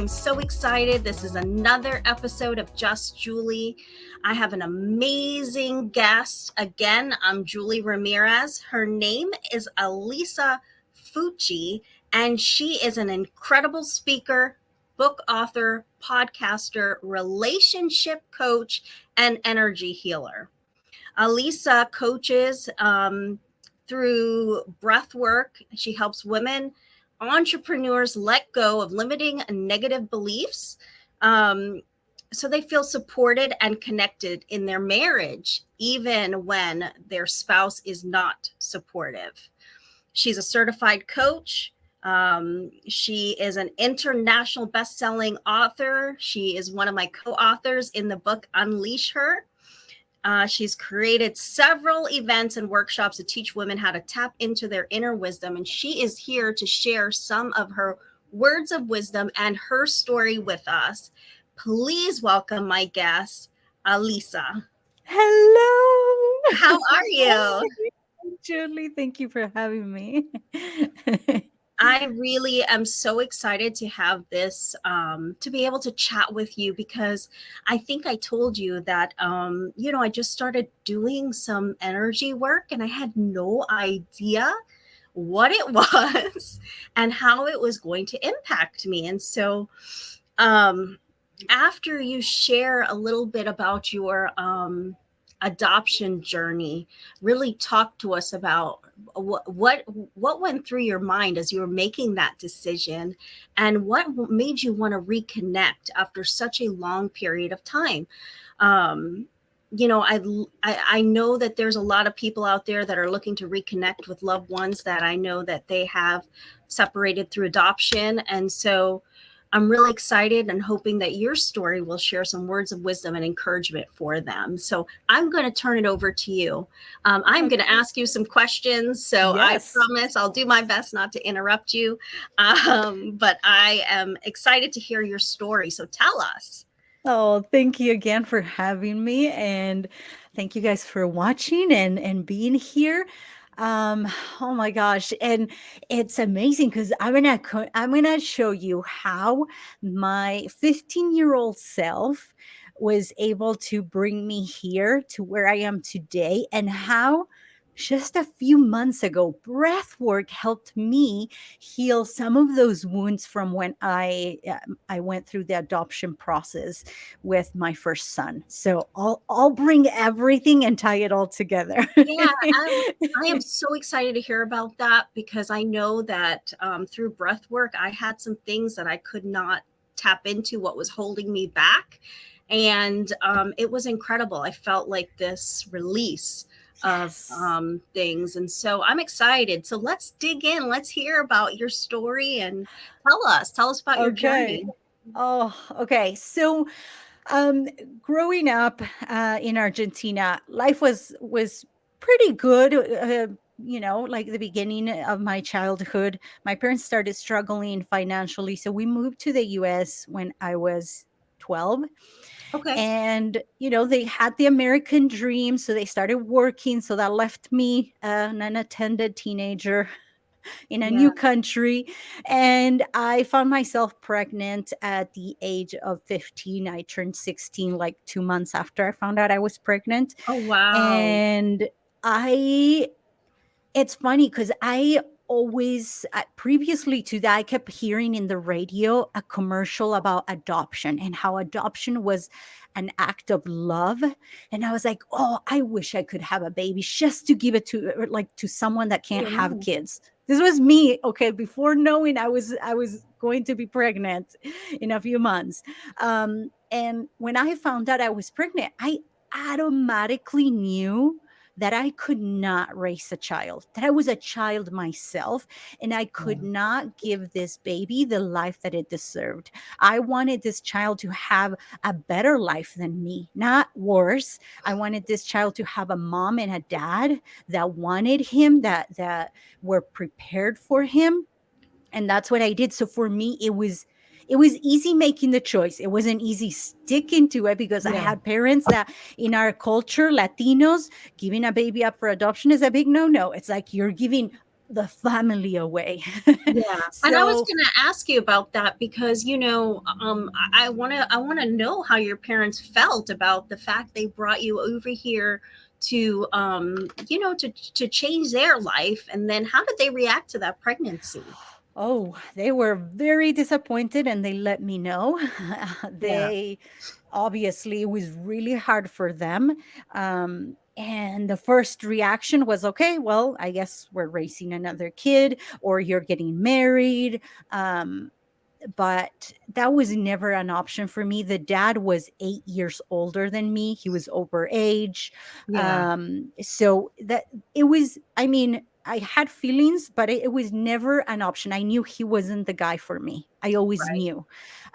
I'm so excited. This is another episode of Just Julie. I have an amazing guest. Again, I'm Julie Ramirez. Her name is Elisa Fucci, and she is an incredible speaker, book author, podcaster, relationship coach, and energy healer. Elisa coaches through breath work. She helps women entrepreneurs let go of limiting negative beliefs so they feel supported and connected in their marriage, even when their spouse is not supportive. She's a certified coach. She is an international best-selling author. She is one of my co-authors in the book Unleash Her. She's created several events and workshops to teach women how to tap into their inner wisdom. And she is here to share some of her words of wisdom and her story with us. Please welcome my guest, Elisa. Hello. How are you? Julie, thank you for having me. I really am so excited to have this, to be able to chat with you, because I think I told you that, I just started doing some energy work and I had no idea what it was and how it was going to impact me. And so, um, after you share a little bit about your adoption journey, really talk to us about what went through your mind as you were making that decision, and what made you want to reconnect after such a long period of time. Um, I know that there's a lot of people out there that are looking to reconnect with loved ones that I know that they have separated through adoption, and so I'm really excited and hoping that your story will share some words of wisdom and encouragement for them. So I'm going to turn it over to you. I'm going to ask you some questions. So I Yes. promise I'll do my best not to interrupt you. But I am excited to hear your story. So tell us. Oh, thank you again for having me, and thank you guys for watching and being here. Um, oh my gosh, and it's amazing because I'm gonna show you how my 15-year-old self was able to bring me here to where I am today, and how just a few months ago, breath work helped me heal some of those wounds from when I went through the adoption process with my first son. So I'll bring everything and tie it all together. Yeah, I am so excited to hear about that, because I know that through breath work, I had some things that I could not tap into, what was holding me back. And it was incredible. I felt like this release of Yes. things. And so I'm excited. So let's dig in. Let's hear about your story and tell us about your Okay. journey. Oh, okay. So, um, growing up in Argentina, life was pretty good. Like the beginning of my childhood, my parents started struggling financially, so we moved to the U.S. when I was 12. Okay. And they had the American dream, so they started working. So that left me an unattended teenager in a Yeah. new country. And I found myself pregnant at the age of 15. I turned 16 like 2 months after I found out I was pregnant. Oh, wow. And I it's funny because I always, previously to that, I kept hearing in the radio a commercial about adoption and how adoption was an act of love. And I was like, oh, I wish I could have a baby just to give it to someone that can't have Yeah. kids. This was me, okay, before knowing I was going to be pregnant in a few months. And when I found out I was pregnant, I automatically knew that I could not raise a child, that I was a child myself, and I could not give this baby the life that it deserved. I wanted this child to have a better life than me, not worse. I wanted this child to have a mom and a dad that wanted him, that were prepared for him, and that's what I did. So for me, it was easy making the choice. It wasn't easy sticking to it because I Yeah. had parents that in our culture, Latinos, giving a baby up for adoption is a big no-no. It's like you're giving the family away. Yeah, and I was So, gonna ask you about that because, I wanna know how your parents felt about the fact they brought you over here to, to change their life, and then how did they react to that pregnancy? oh, they were very disappointed and they let me know. Yeah, They obviously, it was really hard for them. And the first reaction was, okay, well, I guess we're raising another kid or you're getting married. Um, but that was never an option for me. The dad was 8 years older than me. He was over age. yeah, So that it was, I mean, I had feelings, but it was never an option. I knew he wasn't the guy for me. I always right. knew.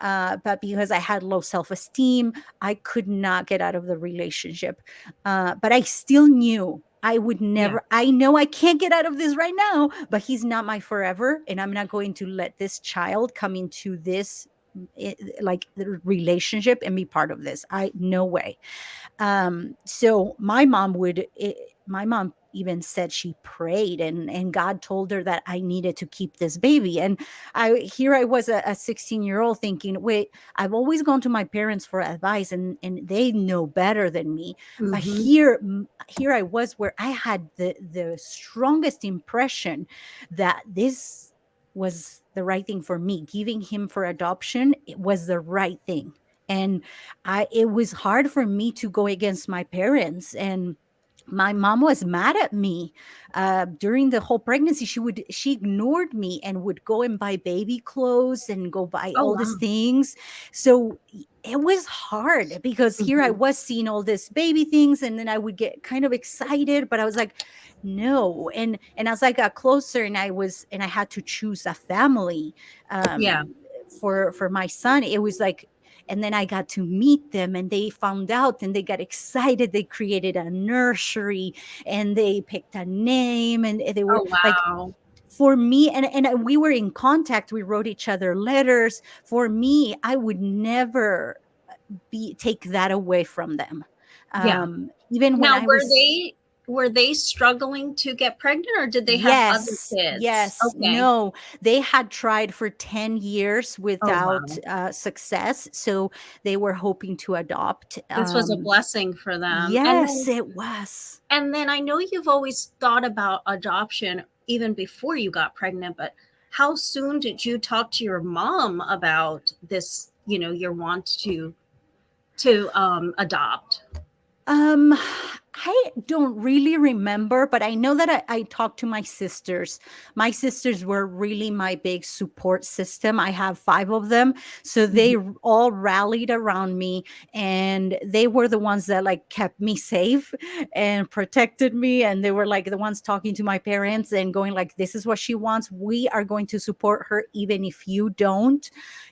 But because I had low self esteem, I could not get out of the relationship. But I still knew I would Yeah. never, I know I can't get out of this right now, but he's not my forever. And I'm not going to let this child come into this like the relationship and be part of this. No way. So my mom even said she prayed and God told her that I needed to keep this baby. And I was a 16-year-old thinking, wait, I've always gone to my parents for advice and they know better than me. But Mhm. here I was where I had the strongest impression that this was the right thing for me. Giving him for adoption, it was the right thing. And it was hard for me to go against my parents. And my mom was mad at me during the whole pregnancy. She ignored me and would go and buy baby clothes and go buy Oh, all these wow. things. So it was hard because here I Mhm. was seeing all these baby things, and then I would get kind of excited, but I was like, no. And as I got closer, and I had to choose a family Yeah. for my son, it was like, and then I got to meet them and they found out and they got excited. They created a nursery and they picked a name and they were Oh, like, wow. for me, and we were in contact. We wrote each other letters. For me, I would never be take that away from them. Yeah. Even when Now, I was were they struggling to get pregnant, or did they have other Yes, kids? yes. Okay. No, they had tried for 10 years Oh, without wow. success. So they were hoping to adopt. This was a blessing for them. Yes, it was. And then I know you've always thought about adoption even before you got pregnant, but how soon did you talk to your mom about this, your want to adopt? Um, I don't really remember, but I know that I talked to my sisters. My sisters were really my big support system. I have five of them. So they Mhm. all rallied around me and they were the ones that like kept me safe and protected me. And they were like the ones talking to my parents and going like, this is what she wants. We are going to support her even if you don't.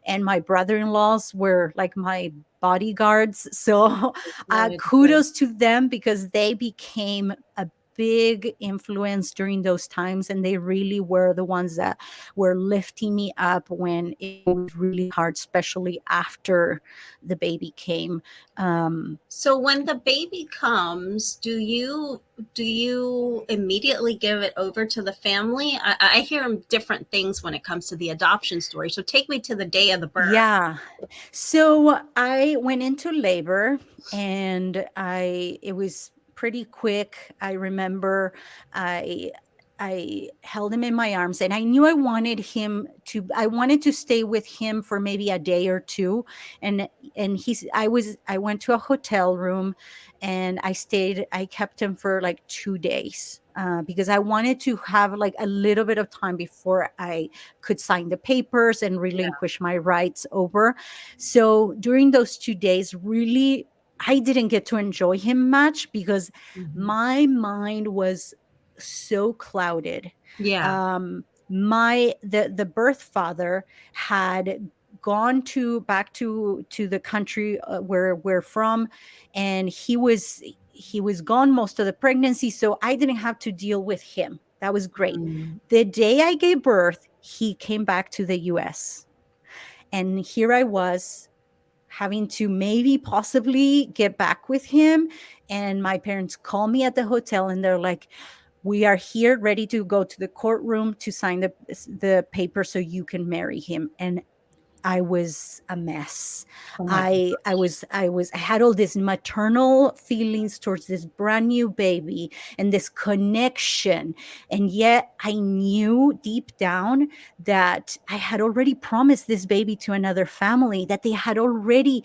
And my brother-in-laws were like my bodyguards. So Good, good. kudos to them because they became a big influence during those times and they really were the ones that were lifting me up when it was really hard, especially after the baby came. So when the baby comes, do you immediately give it over to the family? I hear different things when it comes to the adoption story. So take me to the day of the birth. Yeah. So I went into labor and it was pretty quick. I remember I I held him in my arms and I knew I wanted to stay with him for maybe a day or two. And I went to a hotel room and I kept him for like 2 days. Because I wanted to have like a little bit of time before I could sign the papers and Yeah. relinquish my rights over. So during those 2 days, really, I didn't get to enjoy him much because Mhm. my mind was so clouded. Yeah. The birth father had gone to back to the country where we're from, and he was gone most of the pregnancy, so I didn't have to deal with him. That was great. Mm. The day I gave birth, he came back to the US. And here I was having to maybe possibly get back with him. And my parents call me at the hotel and they're like, We are here ready to go to the courtroom to sign the paper so you can marry him. And I was a mess. Oh my God. I had all these maternal feelings towards this brand new baby and this connection. And yet I knew deep down that I had already promised this baby to another family, that they had already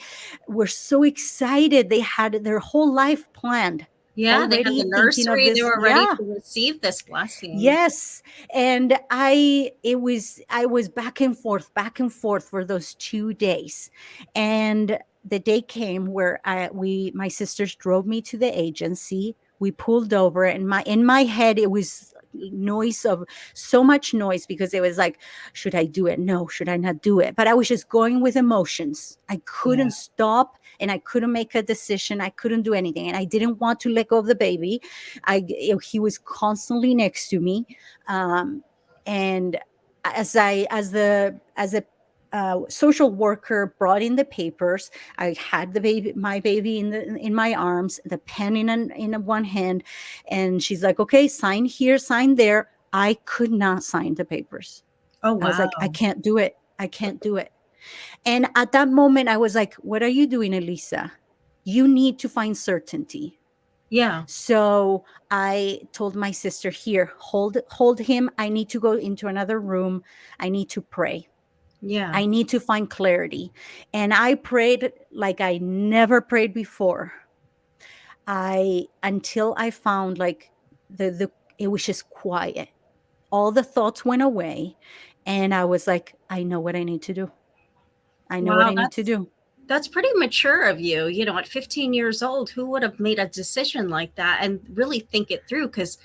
were so excited. They had their whole life planned, Yeah, they had already the thinking of nursery. They this. were ready Yeah. to receive this blessing. Yes. And I was back and forth for those 2 days. And the day came where my sisters drove me to the agency. We pulled over, and in my head it was noise of so much noise, because it was like, should I do it? No, should I not do it? But I was just going with emotions. I Yeah. couldn't stop, and I couldn't make a decision. I couldn't do anything, and I didn't want to let go of the baby. He was constantly next to me, um, and as a social worker brought in the papers, I had my baby in my arms, the pen in one hand, and she's like, "Okay, sign here, sign there." I could not sign the papers. Oh I was like, "I wow. can't do it. I can't do it." And at that moment, I was like, "What are you doing, Elisa? You need to find certainty." Yeah. So I told my sister, "Here, hold him. I need to go into another room. I need to pray. Yeah. I need to find clarity." And I prayed like I never prayed before. I Until I found like the it was just quiet. All the thoughts went away, and I was like, I know what I need to do. I know what Wow, I need to do. that's pretty mature of you. You know, at 15 years old, who would have made a decision like that and really think it through? Because,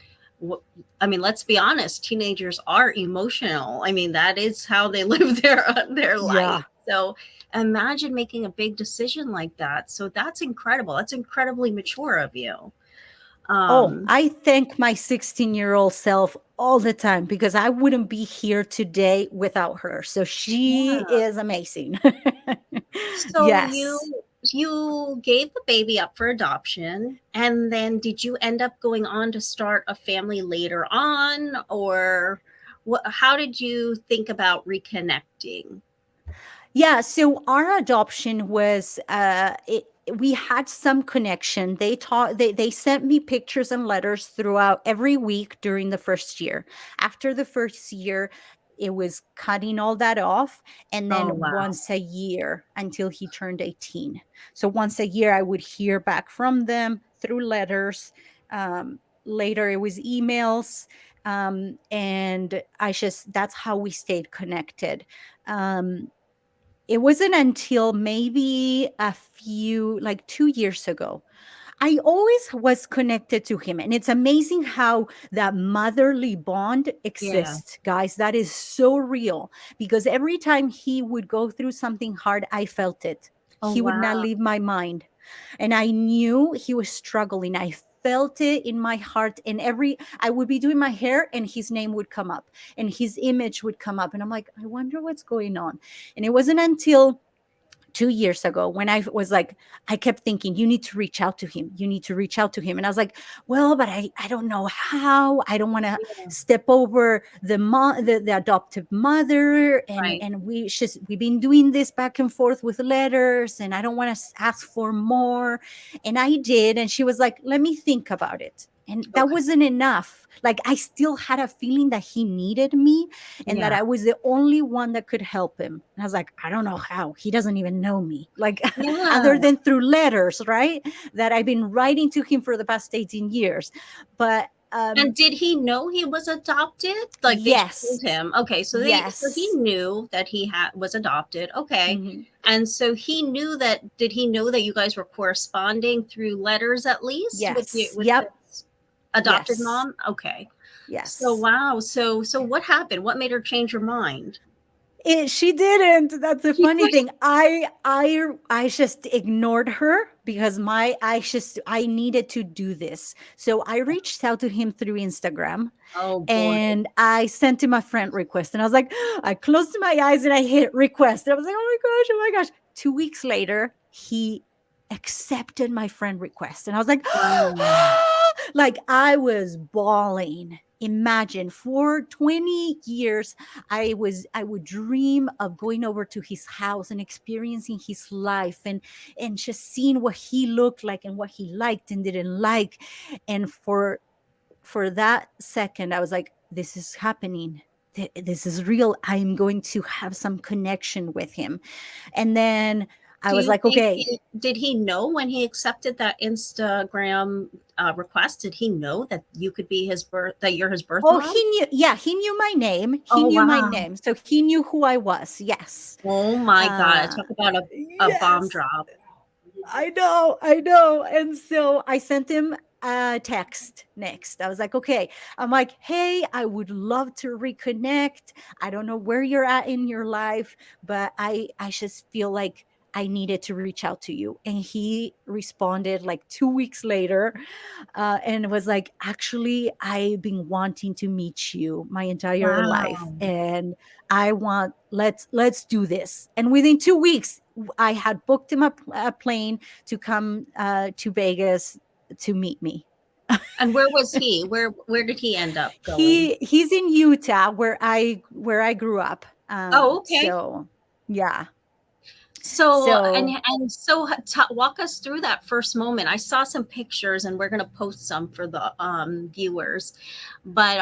I mean, let's be honest, teenagers are emotional. I mean, that is how they live their life. Yeah. So imagine making a big decision like that. So that's incredible. That's incredibly mature of you. Oh, Um, I thank my 16-year-old self all the time, because I wouldn't be here today without her. So she yeah. is amazing. So Yes. you gave the baby up for adoption, and then did you end up going on to start a family later on, or how did you think about reconnecting? Yeah, so our adoption was we had some connection. They sent me pictures and letters throughout every week during the first year. After the first year, it was cutting all that off, and Oh then wow. once a year until he turned 18. So once a year I would hear back from them through letters. Later it was emails, and I just that's how we stayed connected. Um, it wasn't until maybe like 2 years ago, I always was connected to him. And it's amazing how that motherly bond Yeah. exists, guys. That is so real, because every time he would go through something hard, I felt it. Oh He would not wow. leave my mind. And I knew he was struggling. I felt it in my heart. And I would be doing my hair, and his name would come up and his image would come up. And I'm like, I wonder what's going on. And it wasn't until 2 years ago when I was like, I kept thinking, you need to reach out to him. You need to reach out to him. And I was like, well, but I don't know how. I don't want to Yeah. step over the adoptive mother. And, Right. and we've been doing this back and forth with letters, and I don't want to ask for more. And I did. And she was like, let me think about it. And that Okay. wasn't enough. Like, I still had a feeling that he needed me, and that Yeah. I was the only one that could help him. And I was like, I don't know how. He doesn't even know me. Like, other Yeah. than through letters, right? That I've been writing to him for the past 18 years. But And did he know he was adopted? Like they yes, told him. Okay, so he yes. knew that he had was adopted. Okay. Mhm. And so he knew that did he know that you guys were corresponding through letters at least Yes. with Yep. his adopted Yes. mom? Okay. So Yes. wow. So what happened? What made her change her mind? She didn't. That's the She funny couldn't. thing. I just ignored her, because I needed to do this. So I reached out to him through Instagram, Oh boy. and I sent him a friend request. And I was like, I closed my eyes and I hit request. And I was like, oh my gosh. 2 weeks later, he accepted my friend request. And I was like, Wow. Like I was bawling. Imagine for 20 years, I would dream of going over to his house and experiencing his life and just seeing what he looked like and what he liked and didn't like. And for that second, I was like, this is happening. This is real. I'm going to have some connection with him. And then I Do was you like, think okay. did he know when he accepted that Instagram request? Did he know that you could be his birth, that you're his birth Oh, mom? he knew my name. He Oh knew my wow! name. So he knew who I was. Yes. Oh my God! Uh, Talk about a bomb yes. drop. I know. And so I sent him a text next. I was like, okay. I'm like, hey, I would love to reconnect. I don't know where you're at in your life, but I just feel like I needed to reach out to you. And he responded like 2 weeks later, and was like, actually, I've been wanting to meet you my entire life, Wow. and I want let's do this. And within 2 weeks, I had booked him a plane to come to Vegas to meet me. And where was he? Where did he end up going? He's in Utah, where I grew up. Oh, okay. So yeah, So so walk us through that first moment. I saw some pictures, and we're going to post some for the viewers. But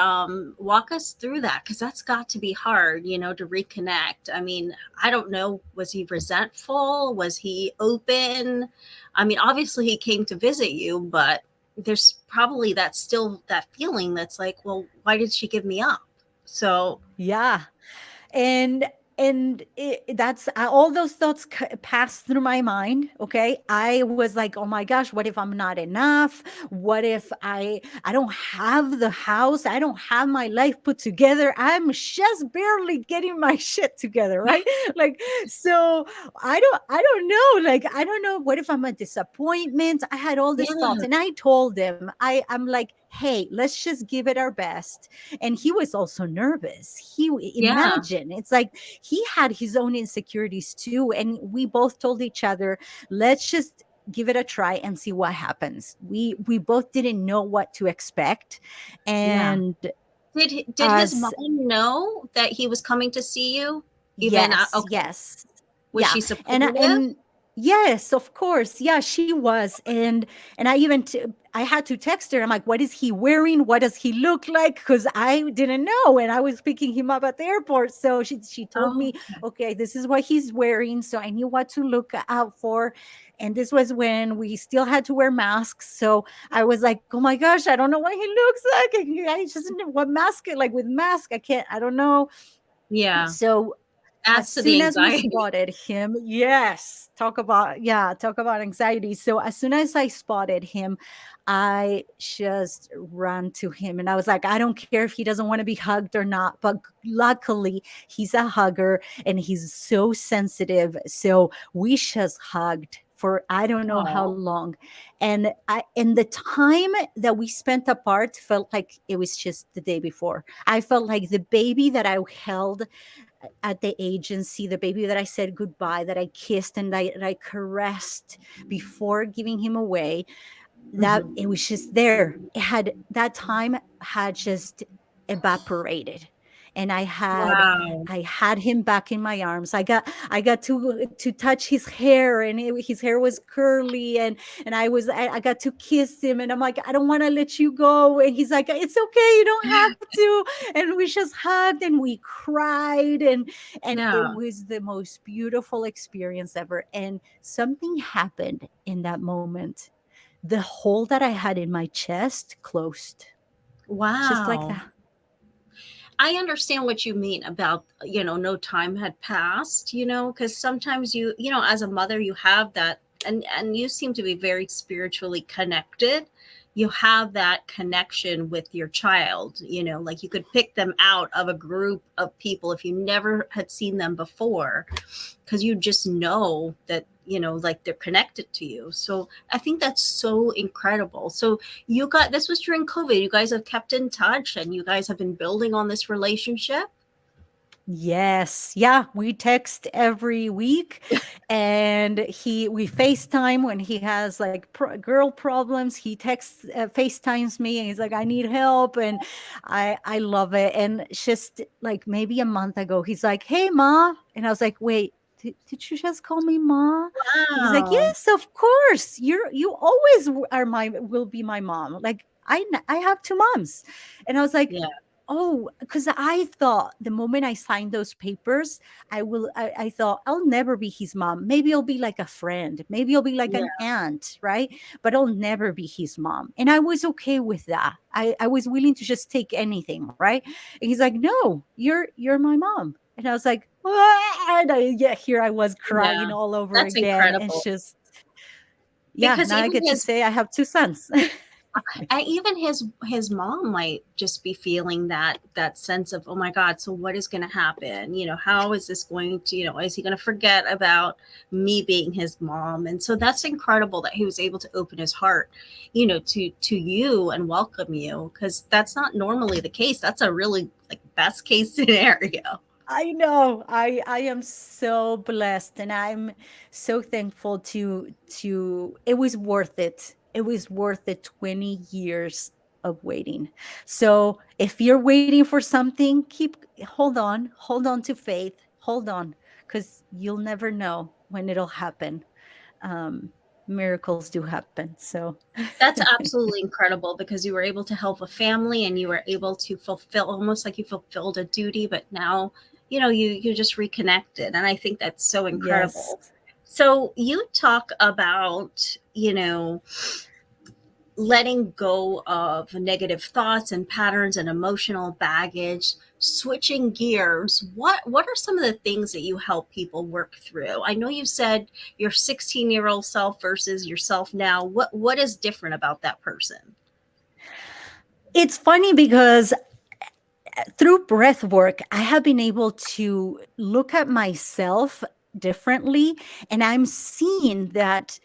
walk us through that, because that's got to be hard, to reconnect. I mean, I don't know. Was he resentful? Was he open? I mean, obviously he came to visit you, but there's probably that feeling that's like, well, why did she give me up? So yeah. And that's all those thoughts passed through my mind. Okay, I was like, oh my gosh, what if I'm not enough? What if I don't have the house, I don't have my life put together, I'm just barely getting my shit together, right? Like, so I don't know, like, I don't know, what if I'm a disappointment? I had all these thoughts, yeah, and I told them, I'm like, hey, let's just give it our best. And he was also nervous. He yeah, Imagine, it's like he had his own insecurities too, and we both told each other, let's just give it a try and see what happens. We both didn't know what to expect. yeah. And Did his mom as know that he was coming to see you? Even Yes, okay, yes. was Yeah. she supportive? And yes, of course. Yeah, she was. And I had to text her. I'm like, what is he wearing? What does he look like? Because I didn't know. And I was picking him up at the airport. So she told Oh, me, okay, this is what he's wearing. So I knew what to look out for. And this was when we still had to wear masks. So I was like, oh my gosh, I don't know what he looks like. I just didn't know what mask, like with mask, I don't know. yeah. So as Adds to the soon as we anxiety. spotted him, yes, talk about anxiety. So as soon as I spotted him, I just ran to him and I was like, I don't care if he doesn't want to be hugged or not, but luckily he's a hugger and he's so sensitive. So we just hugged for I don't know how Oh, long. And the time that we spent apart felt like it was just the day before. I felt like the baby that I held at the agency, the baby that I said goodbye, that I kissed and that I caressed before giving him away, that mhm. it was just there. It had that time had just evaporated. And Wow. I had him back in my arms. I got to touch his hair, and his hair was curly, and I got to kiss him, and I'm like, I don't want to let you go. And he's like, it's okay, you don't have to. And we just hugged and we cried, and it Yeah. was the most beautiful experience ever. And something happened in that moment. The hole that I had in my chest closed, just like Wow. that. I understand what you mean about, no time had passed, because sometimes as a mother, you have that, and you seem to be very spiritually connected. You have that connection with your child, like you could pick them out of a group of people if you never had seen them before, because you just know that, like they're connected to you. So I think that's so incredible. So this was during COVID. You guys have kept in touch and you guys have been building on this relationship. Yes. Yeah, we text every week, and we FaceTime when he has like girl problems. He texts FaceTimes me, and he's like, "I need help." And I love it. And just like maybe a month ago, he's like, "Hey, ma." And I was like, "Wait, did you just call me ma?" He's like, Wow. "Yes, of course. You always will be my mom. Like I have two moms." And I was like, Yeah. oh, because I thought the moment I signed those papers, I thought I'll never be his mom. Maybe I'll be like a friend. Maybe I'll be like Yeah. an aunt, right? But I'll never be his mom. And I was okay with that. I was willing to just take anything, right? And he's like, no, you're my mom. And I was like, "Ah," and yeah, here I was Yeah. crying all over That's again. And incredible. just, yeah, Because now I even get to his say I have two sons. and even his mom might just be feeling that sense of, oh my god, so what is going to happen, how is this going to, is he going to forget about me being his mom? And so that's incredible that he was able to open his heart, to you and welcome you, because that's not normally the case. That's a really like best case scenario. I know. I am so blessed, and I'm so thankful to it was worth it. It was worth the 20 years of waiting. So, if you're waiting for something, keep hold on to faith. Hold on, cuz you'll never know when it'll happen. Um Miracles do happen. So, That's absolutely incredible, because you were able to help a family and you were able to fulfill, almost like you fulfilled a duty, but now, you just reconnected. And I think that's so yes. incredible. So you talk about, letting go of negative thoughts and patterns and emotional baggage, switching gears. What are some of the things that you help people work through? I know you said your 16-year-old self versus yourself now. What is different about that person? It's funny because through breath work, I have been able to look at myself differently, and I'm seeing that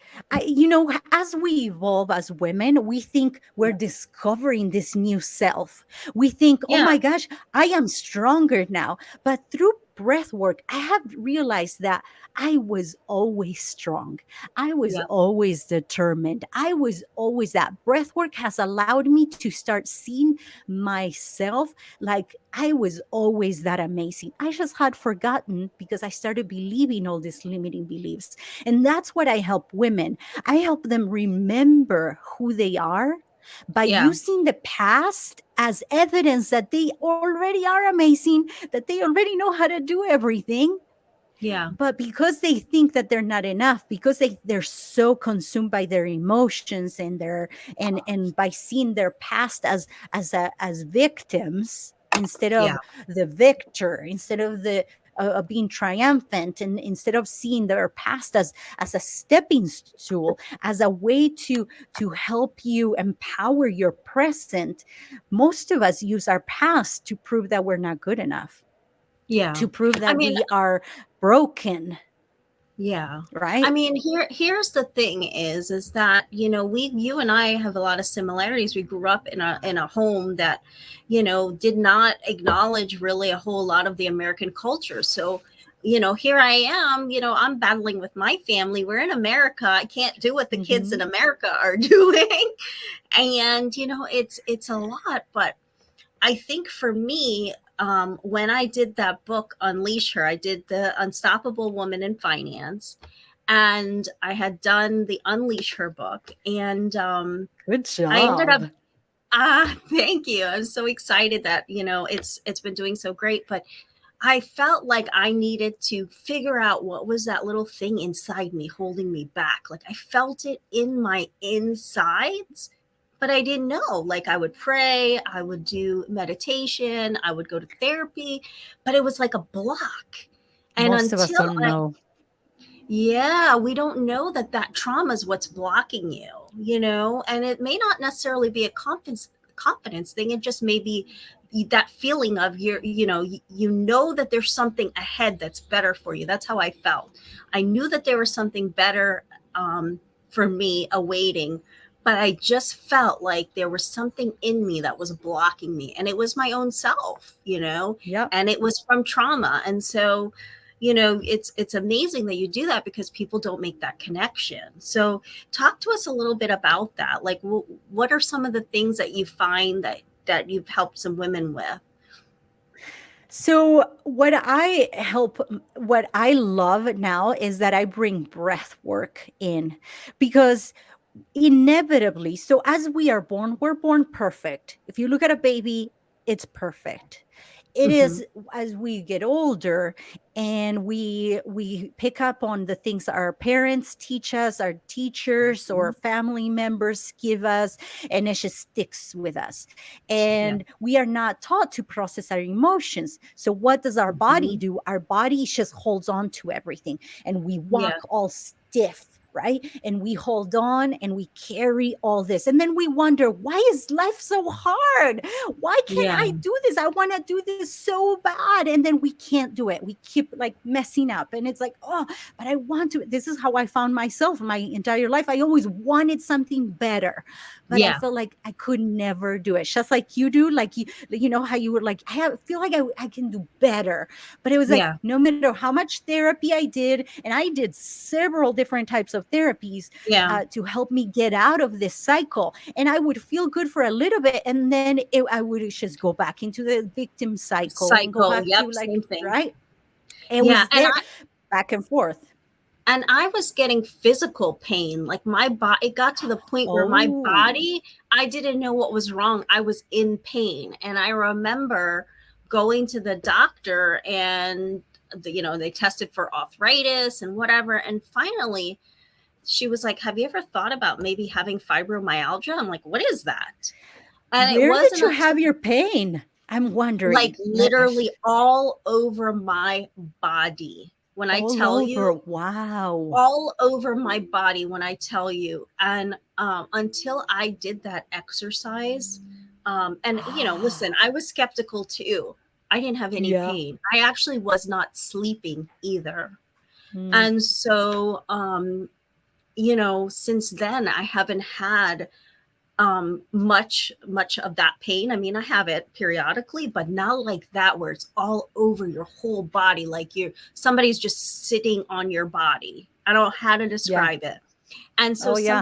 as we evolve as women, we think we're discovering this new self. We think, oh Yeah, my gosh, I am stronger now. But through breath work, I have realized that I was always strong. I was yeah, always determined. I was always that. Breath work has allowed me to start seeing myself like I was always that amazing. I just had forgotten because I started believing all these limiting beliefs. And that's what I help women. I help them remember who they are by yeah, using the past as evidence that they already are amazing, that they already know how to do everything. yeah, But because they think that they're not enough, because they're so consumed by their emotions and by seeing their past as victims instead yeah, of the victor, instead of the being triumphant, and instead of seeing their past as a stepping stool, as a way to help you empower your present. Most of us use our past to prove that we're not good enough, yeah. to prove I that mean, we are broken, yeah. I right? mean, here's the thing is that, you and I have a lot of similarities. We grew up in a home that, did not acknowledge really a whole lot of the American culture. So, here I am, I'm battling with my family. We're in America. I can't do what the kids in Hmm. America are doing. And, it's a lot, but I think for me, when I did that book, Unleash Her, I did the Unstoppable Woman in Finance, and I had done the Unleash Her book, and Good I ended up. job. Thank you. I'm so excited that it's been doing so great, but I felt like I needed to figure out what was that little thing inside me holding me back. Like I felt it in my insides, but I didn't know. Like I would pray, I would do meditation, I would go to therapy, but it was like a block. And Most of us until don't I, know. yeah, we don't know that trauma is what's blocking you, and it may not necessarily be a confidence thing. It just may be that feeling of you know that there's something ahead that's better for you. That's how I felt. I knew that there was something better, for me awaiting, but I just felt like there was something in me that was blocking me, and it was my own self, Yep. and it was from trauma. And so, it's amazing that you do that, because people don't make that connection. So talk to us a little bit about that. Like, what are some of the things that you find that you've helped some women with? So what I love now is that I bring breath work in, because inevitably, so as we are born, we're born perfect. If you look at a baby, it's perfect. It Hmm. is as we get older and we pick up on the things our parents teach us, our teachers or family members give us, and it just sticks with us. Yeah. And we are not taught to process our emotions. So what does our body Hmm. do? Our body just holds on to everything, and we Yeah. walk all stiff, right? And we hold on and we carry all this. And then we wonder, why is life so hard? Why can't Yeah. I do this? I want to do this so bad. And then we can't do it. We keep like messing up. And it's like, oh, but I want to. This is how I found myself my entire life. I always wanted something better, but I Yeah. felt like I could never do it. Just like you do, like you know how you were like, feel like I can do better. But it was like, Yeah. no matter how much therapy I did, and I did several different types of therapies Yeah. to help me get out of this cycle. And I would feel good for a little bit, and then I would just go back into the victim cycle and go Cycle. back Yep. to like, Same thing. right? It Yeah. was there back and forth. And I was getting physical pain. Like, my body, it got to the point where my Oh, body, I didn't know what was wrong. I was in pain. And I remember going to the doctor, and they tested for arthritis and whatever. And finally, she was like, "Have you ever thought about maybe having fibromyalgia?" I'm like, "What is that?" And it where did wasn't you until, have your pain? I'm like, wondering. literally all over my body. When I All tell over. you, Wow. all over my body, when I tell you. And until I did that exercise, and listen, I was skeptical too. I didn't have any Yeah. pain. I actually was not sleeping either. Mm, And so, since then, I haven't had much of that pain. I mean, I have it periodically, but not like that, where it's all over your whole body, like somebody's just sitting on your body. I don't know how to yeah. describe it. And so Oh, yeah.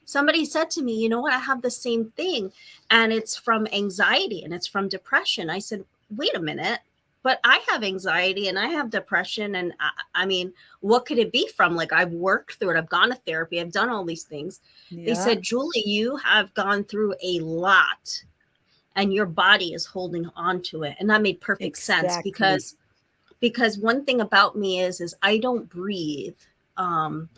somebody said to me, "You know what? I have the same thing, and it's from anxiety and it's from depression." I said, "Wait a minute. But I have anxiety and I have depression, and I mean, what could it be from? Like, I've worked through it. I've gone to therapy. I've done all these things." They Yeah. said, "Julie, you have gone through a lot, and your body is holding on to it." And that made perfect sense, Exactly. because one thing about me is I don't breathe. Um,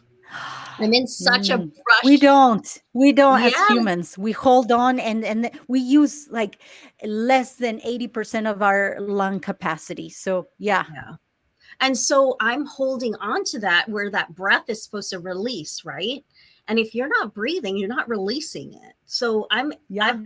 I'm in such a Mm. We rush. don't. We don't as Yeah, humans. We hold on and we use like less than 80% of our lung capacity. So, yeah. yeah. And so I'm holding on to that, where that breath is supposed to release, right? And if you're not breathing, you're not releasing it. So Yeah. I've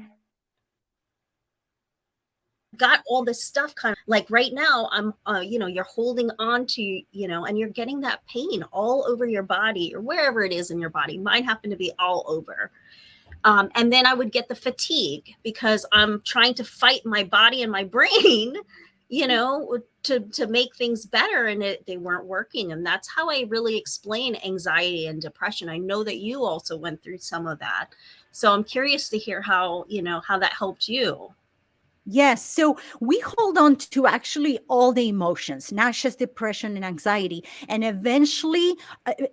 got all this stuff, kind of like right now. I'm you're holding on to, and you're getting that pain all over your body, or wherever it is in your body. Mine happened to be all over. And then I would get the fatigue, because I'm trying to fight my body and my brain, to make things better, and they weren't working. And that's how I really explain anxiety and depression. I know that you also went through some of that, so I'm curious to hear how that helped you. Yes. So we hold on to actually all the emotions, not just depression and anxiety. And eventually,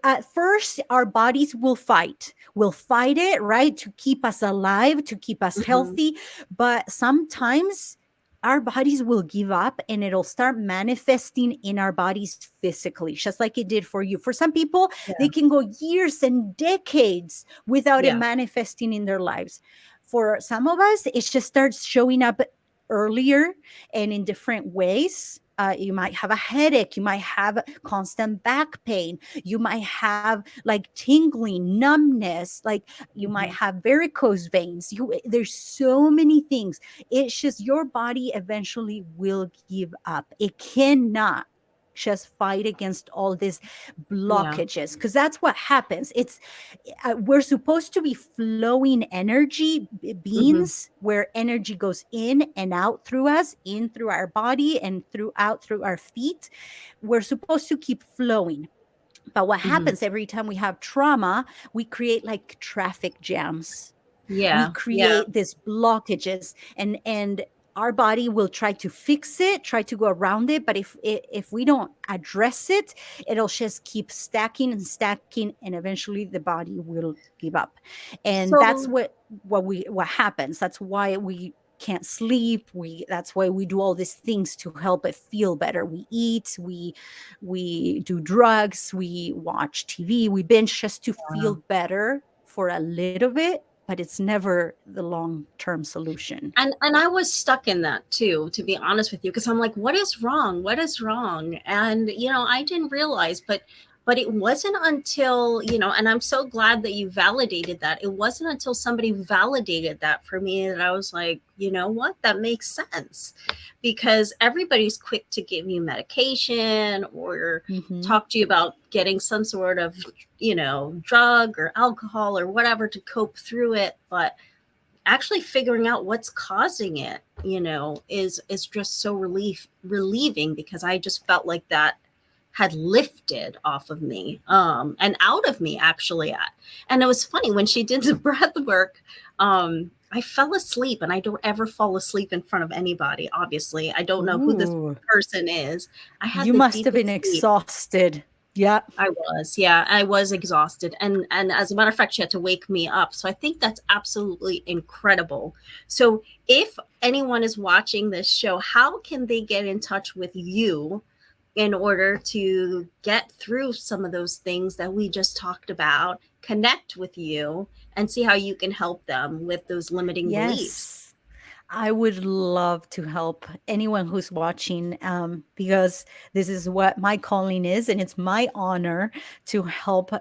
at first, our bodies will fight. We'll fight it, right? To keep us alive, to keep us Hmm. healthy. But sometimes our bodies will give up and it'll start manifesting in our bodies physically, just like it did for you. For some people, Yeah. they can go years and decades without it Yeah. manifesting in their lives. For some of us, it just starts showing up earlier and in different ways. You might have a headache, you might have constant back pain, you might have like tingling, numbness, like you might Hmm. have varicose veins. There's so many things. It's just your body eventually will give up. It cannot. just fight against all these Yeah. blockages, because that's what happens. It's we're supposed to be flowing energy Hmm. beings, where energy goes in and out through us, in through our body and throughout through our feet. We're supposed to keep flowing. But what Hmm. happens every time we have trauma, we create like traffic jams. We Yeah. Yeah. create these blockages, and our body will try to fix it, try to go around it, but if we don't address it, it'll just keep stacking and stacking, and eventually the body will give up. And that's So what happens. That's why we can't sleep. That's why we do all these things to help it feel better. We eat, we do drugs, we watch TV, we binge just to uh, feel better for a little bit, but it's never the long-term solution. and I was stuck in that too, to be honest with you, because I'm like, what is wrong? What is wrong? And I didn't realize, but it wasn't until, and I'm so glad that you validated that. It wasn't until somebody validated that for me that I was like, you know what? That makes sense. Because everybody's quick to give you medication or Mm-hmm. talk to you about getting some sort of, drug or alcohol or whatever to cope through it, but actually figuring out what's causing it, is just so relieving, because I just felt like that had lifted off of me, and out of me actually. And it was funny when she did the breath work. I fell asleep, and I don't ever fall asleep in front of anybody. Obviously, I don't know who this Ooh, person is. I had you the must have been deepest sleep. exhausted. Yeah. I was, yeah, I was exhausted, and as a matter of fact, she had to wake me up. So I think that's absolutely incredible. So if anyone is watching this show, how can they get in touch with you in order to get through some of those things that we just talked about, connect with you, and see how you can help them with those limiting beliefs? Yes. I would love to help anyone who's watching, because this is what my calling is, and it's my honor to help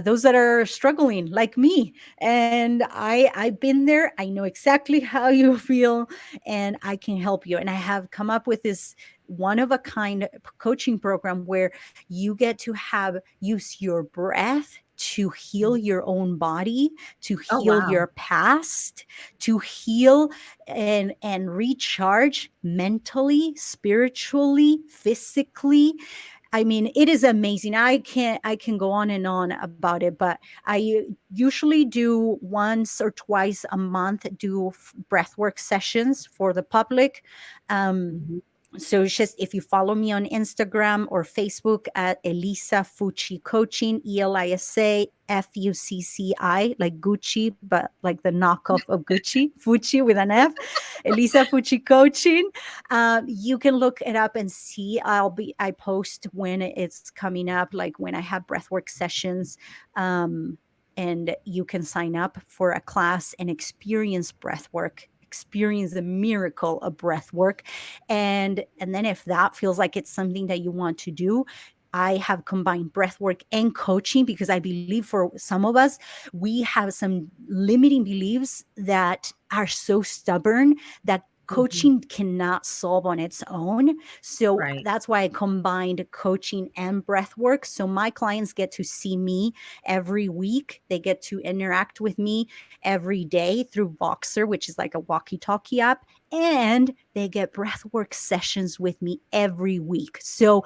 those that are struggling, like me. And I've been there. I know exactly how you feel, and I can help you. And I have come up with this one of a kind coaching program where you get to have use your breath to heal your own body, to Oh, heal wow. your past, to heal and recharge mentally, spiritually, physically. I mean, it is amazing. I can go on about it, but I usually do once or twice a month do breathwork sessions for the public. um, Mhm. so it's just, if you follow me on Instagram or Facebook at Elisa Fucci Coaching, ELISA FUCCI, like Gucci, but like the knockoff of Gucci, Fucci with an F, Elisa Fucci Coaching. You can look it up and see. I post when it's coming up, like when I have breathwork sessions. Um, and you can sign up for a class and experience breathwork, experience the miracle of breath work. And then if that feels like it's something that you want to do, I have combined breath work and coaching, because I believe for some of us, we have some limiting beliefs that are so stubborn that Mhm. coaching cannot solve on its own. So Right. that's why I combined coaching and breath work. So my clients get to see me every week. They get to interact with me every day through Voxer, which is like a walkie talkie app, and they get breathwork sessions with me every week. So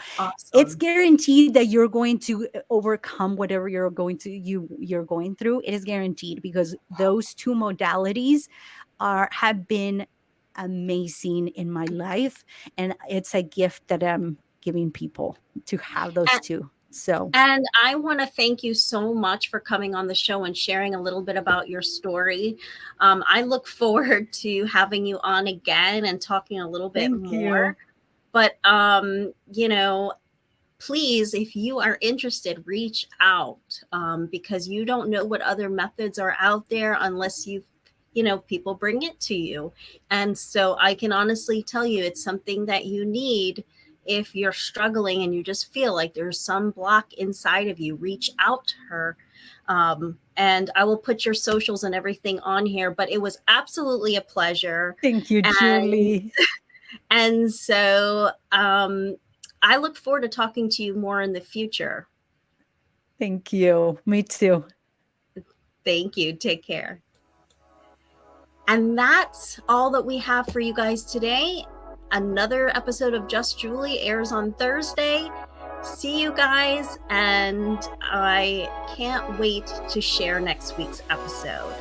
it's Awesome. guaranteed that you're going to overcome whatever you're going through. It is guaranteed, because those two modalities are have been amazing in my life, and it's a gift that I'm giving people to have those two. So And I want to thank you so much for coming on the show and sharing a little bit about your story. I look forward to having you on again and talking a little bit thank more. you. But, please, if you are interested, reach out, because you don't know what other methods are out there unless people bring it to you. And so I can honestly tell you it's something that you need. If you're struggling and you just feel like there's some block inside of you, reach out to her. And I will put your socials and everything on here, but it was absolutely a pleasure. Thank you, And Julie. and so I look forward to talking to you more in the future. Thank you. Me too. Thank you. Take care. And that's all that we have for you guys today. Another episode of Just Julie airs on Thursday. See you guys, and I can't wait to share next week's episode.